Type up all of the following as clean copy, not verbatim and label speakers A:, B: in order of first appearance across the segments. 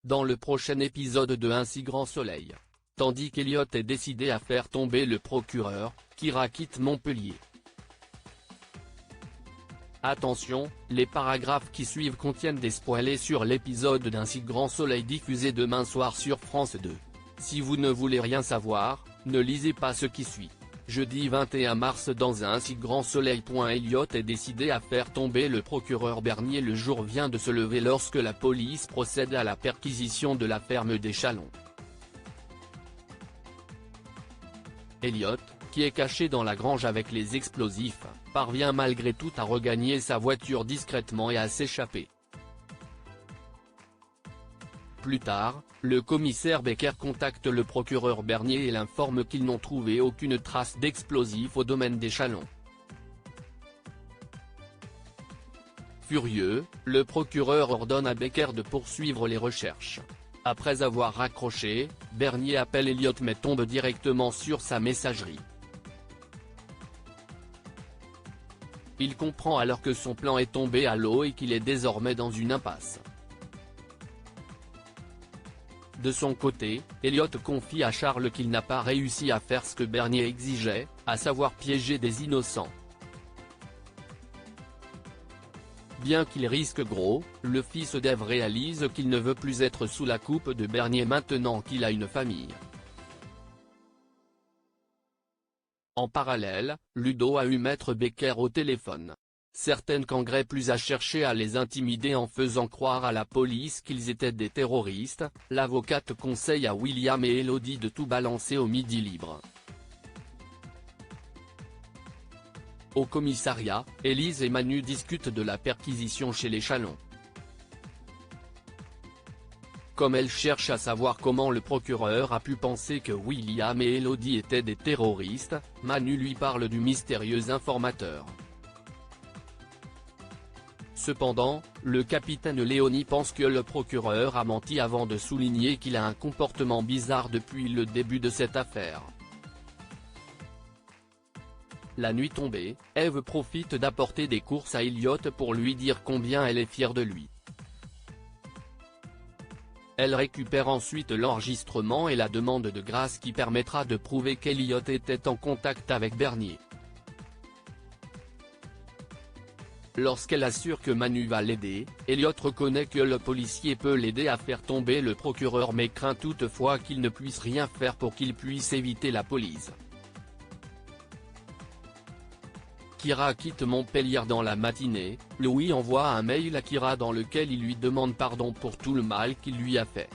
A: dans le prochain épisode de Un si grand soleil. Tandis qu'Elliot est décidé à faire tomber le procureur, Kira quitte Montpellier. Attention, les paragraphes qui suivent contiennent des spoilers sur l'épisode d'Un si grand soleil diffusé demain soir sur France 2. Si vous ne voulez rien savoir, ne lisez pas ce qui suit. Jeudi 21 mars dans Un si grand soleil. Elliot est décidé à faire tomber le procureur Bernier. Le jour vient de se lever lorsque la police procède à la perquisition de la ferme des Chalons. Elliot, qui est caché dans la grange avec les explosifs, parvient malgré tout à regagner sa voiture discrètement et à s'échapper. Plus tard, le commissaire Becker contacte le procureur Bernier et l'informe qu'ils n'ont trouvé aucune trace d'explosifs au domaine des Chalons. Furieux, le procureur ordonne à Becker de poursuivre les recherches. Après avoir raccroché, Bernier appelle Elliot mais tombe directement sur sa messagerie. Il comprend alors que son plan est tombé à l'eau et qu'il est désormais dans une impasse. De son côté, Elliot confie à Charles qu'il n'a pas réussi à faire ce que Bernier exigeait, à savoir piéger des innocents. Bien qu'il risque gros, le fils d'Ève réalise qu'il ne veut plus être sous la coupe de Bernier maintenant qu'il a une famille. En parallèle, Ludo a eu Maître Becker au téléphone. Certaines qu'engrais plus à chercher à les intimider en faisant croire à la police qu'ils étaient des terroristes. L'avocate conseille à William et Elodie de tout balancer au Midi Libre. Au commissariat, Élise et Manu discutent de la perquisition chez les Chalons. Comme elle cherche à savoir comment le procureur a pu penser que William et Elodie étaient des terroristes, Manu lui parle du mystérieux informateur. Cependant, le capitaine Léonie pense que le procureur a menti avant de souligner qu'il a un comportement bizarre depuis le début de cette affaire. La nuit tombée, Ève profite d'apporter des courses à Elliot pour lui dire combien elle est fière de lui. Elle récupère ensuite l'enregistrement et la demande de grâce qui permettra de prouver qu'Elliot était en contact avec Bernier. Lorsqu'elle assure que Manu va l'aider, Elliot reconnaît que le policier peut l'aider à faire tomber le procureur mais craint toutefois qu'il ne puisse rien faire pour qu'il puisse éviter la police. Kira quitte Montpellier dans la matinée. Louis envoie un mail à Kira dans lequel il lui demande pardon pour tout le mal qu'il lui a fait.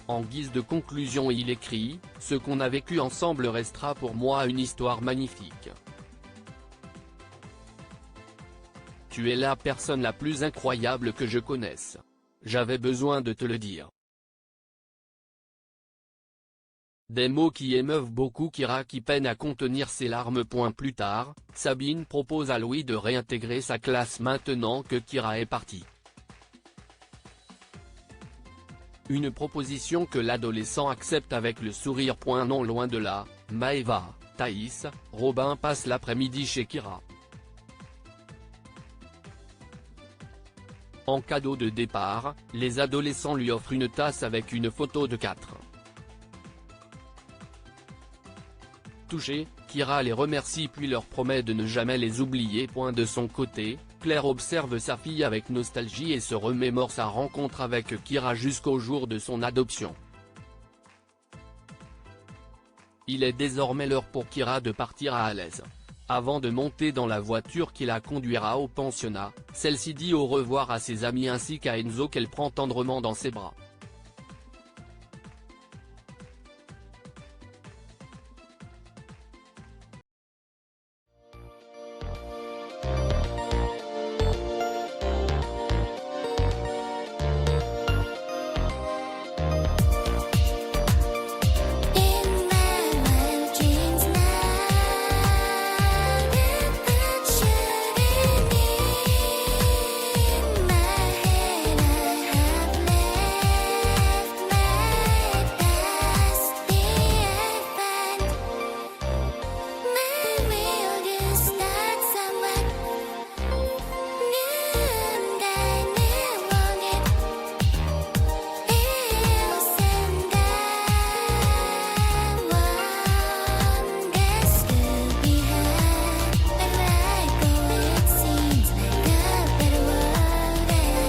A: En guise de conclusion il écrit « Ce qu'on a vécu ensemble restera pour moi une histoire magnifique. Tu es la personne la plus incroyable que je connaisse. J'avais besoin de te le dire. » Des mots qui émeuvent beaucoup Kira qui peine à contenir ses larmes. Plus tard, Sabine propose à Louis de réintégrer sa classe maintenant que Kira est partie. Une proposition que l'adolescent accepte avec le sourire. Non loin de là, Maëva, Thaïs, Robin passent l'après-midi chez Kira. En cadeau de départ, les adolescents lui offrent une tasse avec une photo de 4. Touchée, Kira les remercie puis leur promet de ne jamais les oublier. De son côté, Claire observe sa fille avec nostalgie et se remémore sa rencontre avec Kira jusqu'au jour de son adoption. Il est désormais l'heure pour Kira de partir à Alès. Avant de monter dans la voiture qui la conduira au pensionnat, celle-ci dit au revoir à ses amis ainsi qu'à Enzo qu'elle prend tendrement dans ses bras.